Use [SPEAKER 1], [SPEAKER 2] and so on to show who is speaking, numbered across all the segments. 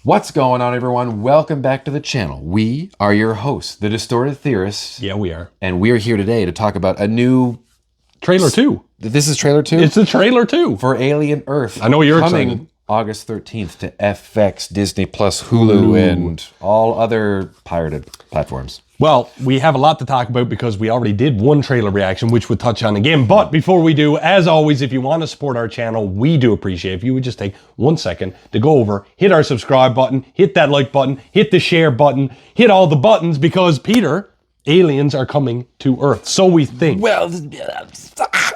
[SPEAKER 1] What's going on, everyone? Welcome back to the channel. We are your hosts, the Distorted Theorists.
[SPEAKER 2] Yeah, we are.
[SPEAKER 1] And we're here today to talk about a new...
[SPEAKER 2] Trailer 2.
[SPEAKER 1] This is trailer 2?
[SPEAKER 2] It's the trailer 2.
[SPEAKER 1] For Alien Earth.
[SPEAKER 2] I know you're
[SPEAKER 1] coming
[SPEAKER 2] excited.
[SPEAKER 1] August 13th to FX, Disney+, Hulu, and all other pirated platforms.
[SPEAKER 2] Well, we have a lot to talk about because we already did one trailer reaction, which we'll touch on again. But before we do, as always, if you want to support our channel, we do appreciate if you would just take 1 second to go over, hit our subscribe button, hit that like button, hit the share button, hit all the buttons because, Peter, aliens are coming to Earth. So we think.
[SPEAKER 1] Well,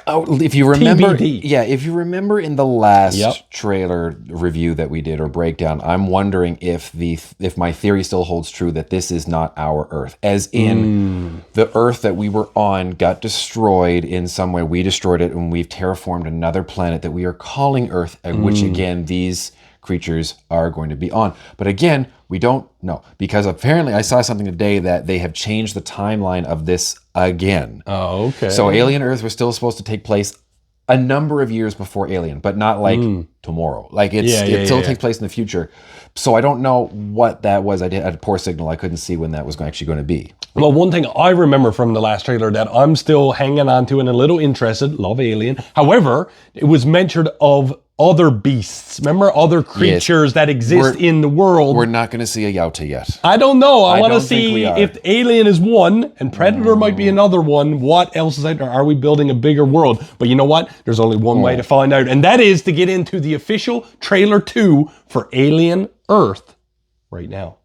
[SPEAKER 1] if you remember,
[SPEAKER 2] TBD.
[SPEAKER 1] if you remember in the last trailer review that we did or breakdown, I'm wondering if my theory still holds true that this is not our Earth, as in the Earth that we were on got destroyed in some way. We destroyed it, and we've terraformed another planet that we are calling Earth, which again these creatures are going to be on. But again, we don't know, because apparently I saw something today that they have changed the timeline of this again.
[SPEAKER 2] Oh, okay.
[SPEAKER 1] So Alien Earth was still supposed to take place a number of years before Alien, but not like tomorrow. Like it still takes place in the future. So I don't know what that was. I had a poor signal. I couldn't see when that was actually going to be.
[SPEAKER 2] Well, one thing I remember from the last trailer that I'm still hanging on to and a little interested, love Alien. However, it was mentioned of other beasts. Remember other creatures that exist in the world.
[SPEAKER 1] We're not going to see a Yauta yet.
[SPEAKER 2] I don't know. I want to see if Alien is one and Predator might be another one. What else is out there? Are we building a bigger world? But you know what? There's only one way to find out, and that is to get into the official trailer 2 for Alien Earth right now.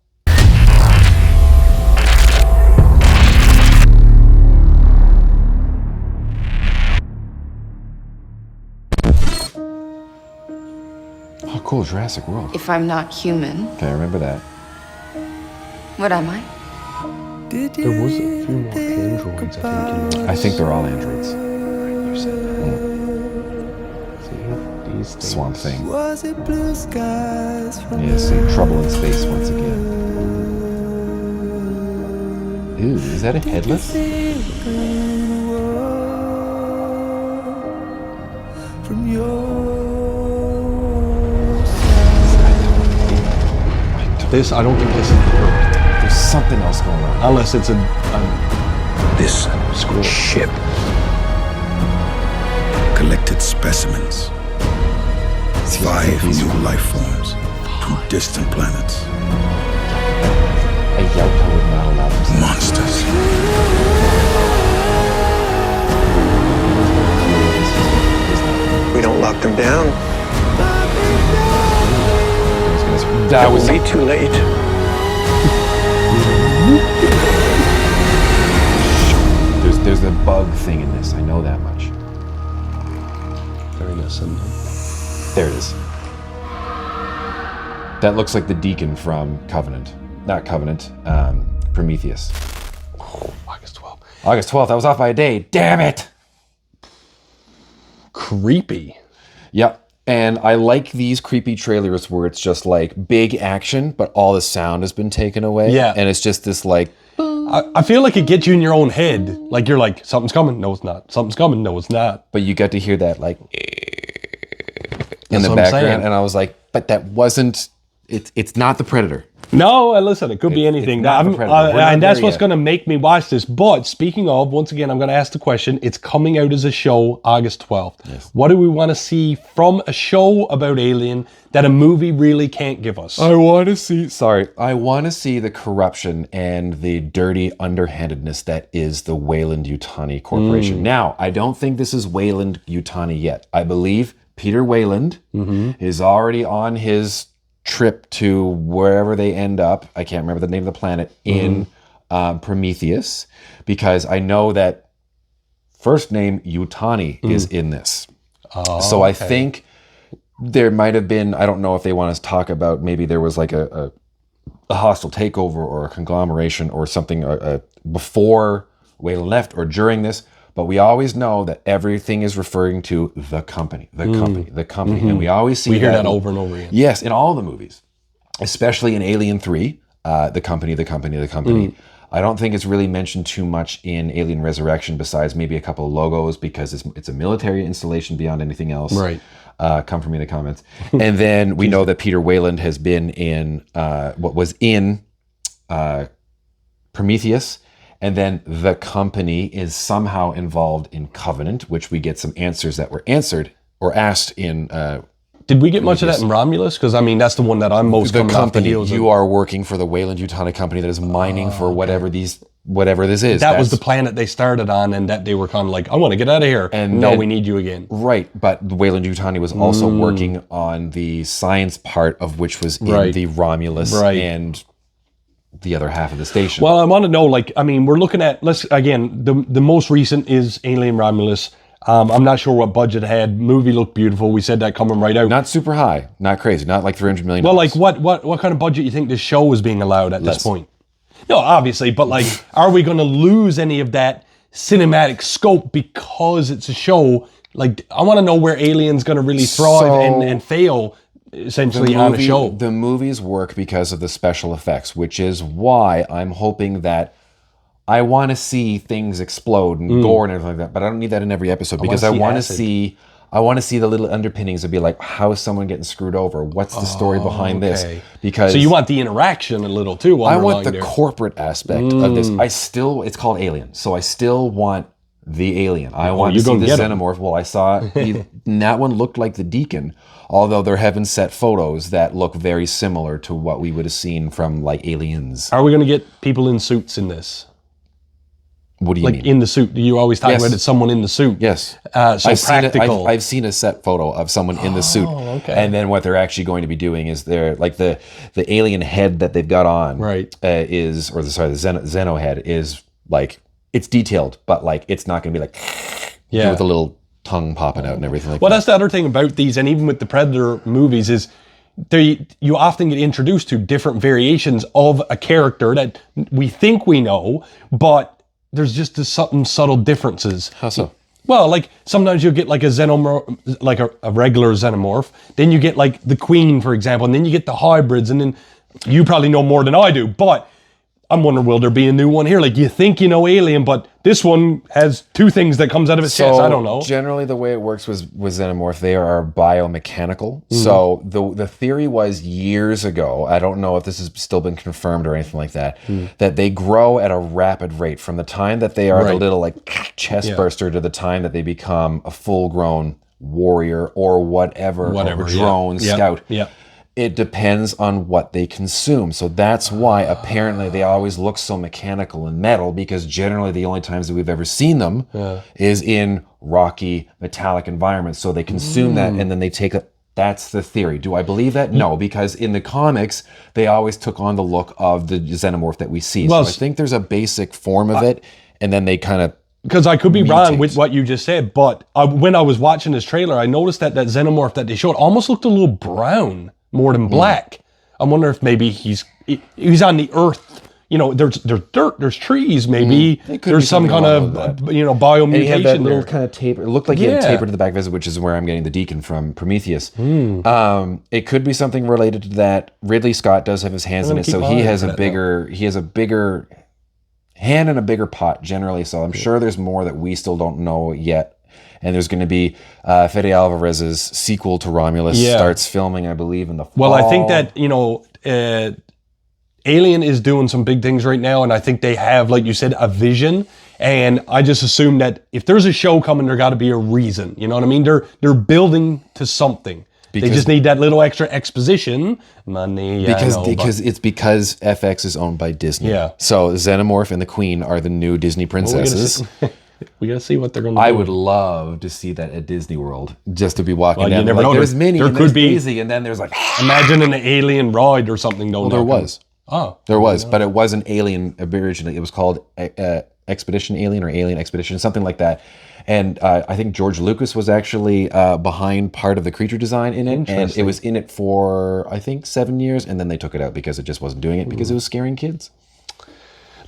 [SPEAKER 1] Oh, cool, Jurassic World.
[SPEAKER 3] If I'm not human,
[SPEAKER 1] Okay, I remember that.
[SPEAKER 3] what am I?
[SPEAKER 2] There was a few more androids, I think.
[SPEAKER 1] I think they're all androids.
[SPEAKER 2] You said that. See, these things.
[SPEAKER 1] Swamp Thing.
[SPEAKER 4] Was it blue skies from
[SPEAKER 1] Yeah, see, Trouble in Space once again. Ew, is that a headless?
[SPEAKER 4] from your
[SPEAKER 2] I don't think this is the Earth.
[SPEAKER 1] There's something else going on.
[SPEAKER 2] Unless it's
[SPEAKER 5] This ship collected specimens. 5 new life forms from distant planets.
[SPEAKER 1] A Yauta would not allow them to.
[SPEAKER 5] Monsters.
[SPEAKER 6] We don't lock them down.
[SPEAKER 1] That
[SPEAKER 6] It
[SPEAKER 1] was
[SPEAKER 6] will be too late.
[SPEAKER 1] There's a bug thing in this. I know that much.
[SPEAKER 2] very nice.
[SPEAKER 1] There it is. That looks like the Deacon from Covenant. Not Covenant, Prometheus.
[SPEAKER 2] Oh, August 12th.
[SPEAKER 1] August 12th, I was off by a day. Damn it!
[SPEAKER 2] Creepy.
[SPEAKER 1] Yep. And I like these creepy trailers where it's just like big action, but all the sound has been taken away.
[SPEAKER 2] Yeah.
[SPEAKER 1] And it's just this like...
[SPEAKER 2] I feel like it gets you in your own head. Like you're like, something's coming. No, it's not. Something's coming. No, it's not.
[SPEAKER 1] But you got to hear that like... in
[SPEAKER 2] That's
[SPEAKER 1] the
[SPEAKER 2] what I'm
[SPEAKER 1] background.
[SPEAKER 2] saying.
[SPEAKER 1] And I was like, but that wasn't... It's not the Predator.
[SPEAKER 2] No, listen, it could be anything.
[SPEAKER 1] it's not the Predator. We're not
[SPEAKER 2] And that's
[SPEAKER 1] there
[SPEAKER 2] what's
[SPEAKER 1] yet.
[SPEAKER 2] going to make me watch this. But speaking of, once again, I'm going to ask the question. It's coming out as a show August 12th.
[SPEAKER 1] Yes.
[SPEAKER 2] What do we want to see from a show about Alien that a movie really can't give us?
[SPEAKER 1] I want to see the corruption and the dirty underhandedness that is the Weyland-Yutani Corporation. Now, I don't think this is Weyland-Yutani yet. I believe Peter Weyland is already on his trip to wherever they end up. I can't remember the name of the planet in Prometheus, because I know that first name Yutani is in this. So I think there might have been, I don't know if they want us to talk about, maybe there was like a hostile takeover or a conglomeration or something before Weyland left or during this, but we always know that everything is referring to the company, and we always see
[SPEAKER 2] we hear that over and over again.
[SPEAKER 1] Yes, in all the movies, especially in Alien 3, the company. I don't think it's really mentioned too much in Alien Resurrection besides maybe a couple of logos because it's a military installation beyond anything else.
[SPEAKER 2] Right.
[SPEAKER 1] Come for me in the comments. And then we know that Peter Weyland has been in what was in Prometheus. And then the company is somehow involved in Covenant, which we get some answers that were answered or asked in
[SPEAKER 2] Did we get much of that in Romulus? Because, I mean, that's the one that I'm most
[SPEAKER 1] the
[SPEAKER 2] coming off the
[SPEAKER 1] company.
[SPEAKER 2] heels of.
[SPEAKER 1] You are working for the Weyland-Yutani company that is mining for whatever this is.
[SPEAKER 2] That was the planet they started on, and that they were kind of like, I want to get out of here.
[SPEAKER 1] And
[SPEAKER 2] no,
[SPEAKER 1] then-
[SPEAKER 2] we need you again.
[SPEAKER 1] Right, but the Weyland-Yutani was also working on the science part of which was in
[SPEAKER 2] Right.
[SPEAKER 1] the Romulus
[SPEAKER 2] Right.
[SPEAKER 1] and the other half of the station.
[SPEAKER 2] Well, I want to know, like, I mean, we're looking at, the most recent is Alien Romulus. I'm not sure what budget it had. Movie looked beautiful. We said that coming right out.
[SPEAKER 1] not super high, not crazy, not like $300 million.
[SPEAKER 2] Well, like, what kind of budget you think this show is being allowed at
[SPEAKER 1] Less.
[SPEAKER 2] this point? No, obviously, but like, are we going to lose any of that cinematic scope because it's a show? Like, I want to know where Alien's going to really thrive
[SPEAKER 1] So-
[SPEAKER 2] and fail, essentially, on a show.
[SPEAKER 1] The movies work because of the special effects, which is why I'm hoping that I want to see things explode and gore and everything like that, but I don't need that in every episode because I
[SPEAKER 2] see
[SPEAKER 1] want to
[SPEAKER 2] acid.
[SPEAKER 1] see the little underpinnings of be like, how is someone getting screwed over? What's the story behind this?
[SPEAKER 2] okay.
[SPEAKER 1] Because
[SPEAKER 2] So you want the interaction a little too.
[SPEAKER 1] I want
[SPEAKER 2] underlying
[SPEAKER 1] the
[SPEAKER 2] there.
[SPEAKER 1] corporate aspect of this. It's called Alien, so I still want the alien. I want to
[SPEAKER 2] you're
[SPEAKER 1] see
[SPEAKER 2] gonna
[SPEAKER 1] the
[SPEAKER 2] get 'em.
[SPEAKER 1] xenomorph. Well, I saw that one looked like the Deacon, although they're heaven set photos that look very similar to what we would have seen from like Aliens.
[SPEAKER 2] Are we going to get people in suits in this?
[SPEAKER 1] What do you
[SPEAKER 2] Like
[SPEAKER 1] mean?
[SPEAKER 2] in the suit? You always talk
[SPEAKER 1] Yes.
[SPEAKER 2] about it's someone in the suit.
[SPEAKER 1] Yes.
[SPEAKER 2] So
[SPEAKER 1] I've seen it-
[SPEAKER 2] practical.
[SPEAKER 1] I've seen a set photo of someone in the suit.
[SPEAKER 2] okay.
[SPEAKER 1] And then what they're actually going to be doing is they're like the alien head that they've got on
[SPEAKER 2] Right.
[SPEAKER 1] the Xeno head is like, it's detailed, but like, it's not going to be like,
[SPEAKER 2] Yeah.
[SPEAKER 1] with a little tongue popping out and everything like
[SPEAKER 2] Well,
[SPEAKER 1] that.
[SPEAKER 2] that's the other thing about these, and even with the Predator movies, is you often get introduced to different variations of a character that we think we know, but there's just some subtle differences.
[SPEAKER 1] How so?
[SPEAKER 2] Well, like sometimes you'll get like a xenomorph, like a regular xenomorph. Then you get like the Queen, for example, and then you get the hybrids, and then you probably know more than I do, but I'm wondering, will there be a new one here? Like, you think you know Alien, but this one has two things that comes out of its chest. I don't know.
[SPEAKER 1] Generally, the way it works with Xenomorph, they are biomechanical.
[SPEAKER 2] Mm-hmm.
[SPEAKER 1] So the theory was years ago, I don't know if this has still been confirmed or anything like that, that they grow at a rapid rate from the time that they are the
[SPEAKER 2] Right.
[SPEAKER 1] little like chest
[SPEAKER 2] Yeah.
[SPEAKER 1] burster to the time that they become a full-grown warrior or whatever or
[SPEAKER 2] Whatever, yeah.
[SPEAKER 1] drone
[SPEAKER 2] Yeah.
[SPEAKER 1] scout.
[SPEAKER 2] Yeah.
[SPEAKER 1] It depends on what they consume. So that's why apparently they always look so mechanical and metal, because generally the only times that we've ever seen them is in rocky, metallic environments. So they consume that and then they take it. That's the theory. Do I believe that? No, because in the comics, they always took on the look of the xenomorph that we see.
[SPEAKER 2] Well,
[SPEAKER 1] so I think there's a basic form of it, and then they kind of
[SPEAKER 2] Because I could be wrong with
[SPEAKER 1] Mutates.
[SPEAKER 2] what you just said, but when I was watching this trailer, I noticed that xenomorph that they showed almost looked a little brown more than black. I wonder if maybe he's on the Earth. You know, there's dirt, there's trees. Maybe
[SPEAKER 1] It could be
[SPEAKER 2] there's some
[SPEAKER 1] something
[SPEAKER 2] kind
[SPEAKER 1] along
[SPEAKER 2] of
[SPEAKER 1] with
[SPEAKER 2] you know
[SPEAKER 1] And he had that
[SPEAKER 2] biomutation
[SPEAKER 1] little
[SPEAKER 2] there.
[SPEAKER 1] kind of taper. It looked like he had
[SPEAKER 2] Yeah.
[SPEAKER 1] taper to the back visit, which is where I'm getting the Deacon from Prometheus. It could be something related to that. Ridley Scott does have his hands in
[SPEAKER 2] gonna
[SPEAKER 1] it, so
[SPEAKER 2] keep
[SPEAKER 1] he
[SPEAKER 2] eyeing
[SPEAKER 1] has
[SPEAKER 2] for
[SPEAKER 1] a
[SPEAKER 2] that,
[SPEAKER 1] bigger hand in a bigger pot generally. So I'm sure there's more that we still don't know yet. And there's going to be Fede Alvarez's sequel to Romulus
[SPEAKER 2] Yeah.
[SPEAKER 1] starts filming, I believe, in the fall.
[SPEAKER 2] Well, I think that, you know, Alien is doing some big things right now, and I think they have, like you said, a vision. And I just assume that if there's a show coming, there got to be a reason. You know what I mean? They're building to something. They
[SPEAKER 1] Because-
[SPEAKER 2] just need that little extra exposition. Money,
[SPEAKER 1] because
[SPEAKER 2] I know,
[SPEAKER 1] because FX is owned by Disney.
[SPEAKER 2] Yeah.
[SPEAKER 1] So Xenomorph and the Queen are the new Disney princesses.
[SPEAKER 2] we got to see what they're going to do.
[SPEAKER 1] I would love to see that at Disney World, just to be walking
[SPEAKER 2] Well, you
[SPEAKER 1] down.
[SPEAKER 2] never
[SPEAKER 1] Like,
[SPEAKER 2] know.
[SPEAKER 1] there's Minnie,
[SPEAKER 2] There
[SPEAKER 1] and
[SPEAKER 2] could
[SPEAKER 1] there's
[SPEAKER 2] be-
[SPEAKER 1] Daisy, and then there's like,
[SPEAKER 2] Imagine an alien ride or something. Don't
[SPEAKER 1] there was.
[SPEAKER 2] Oh.
[SPEAKER 1] There was, but it was an Alien originally. It was called Expedition Alien or Alien Expedition, something like that. And I think George Lucas was actually behind part of the creature design in it, and it was in it for I think 7 years, and then they took it out because it just wasn't doing it because it was scaring kids.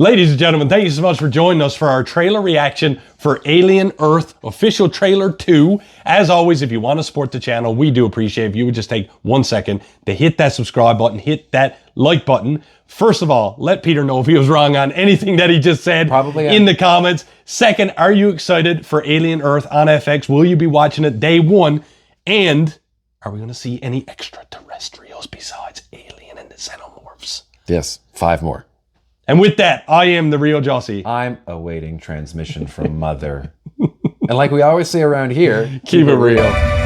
[SPEAKER 2] Ladies and gentlemen, thank you so much for joining us for our trailer reaction for Alien Earth Official Trailer 2. As always, if you want to support the channel, we do appreciate if you would just take 1 second to hit that subscribe button, hit that like button. First of all, let Peter know if he was wrong on anything that he just said
[SPEAKER 1] Probably
[SPEAKER 2] in the comments. Second, are you excited for Alien Earth on FX? Will you be watching it day one? And are we going to see any extraterrestrials besides Alien and the Xenomorphs?
[SPEAKER 1] Yes, 5 more.
[SPEAKER 2] And with that, I am the real Jussy.
[SPEAKER 1] I'm awaiting transmission from Mother. And like we always say around here,
[SPEAKER 2] Keep it real.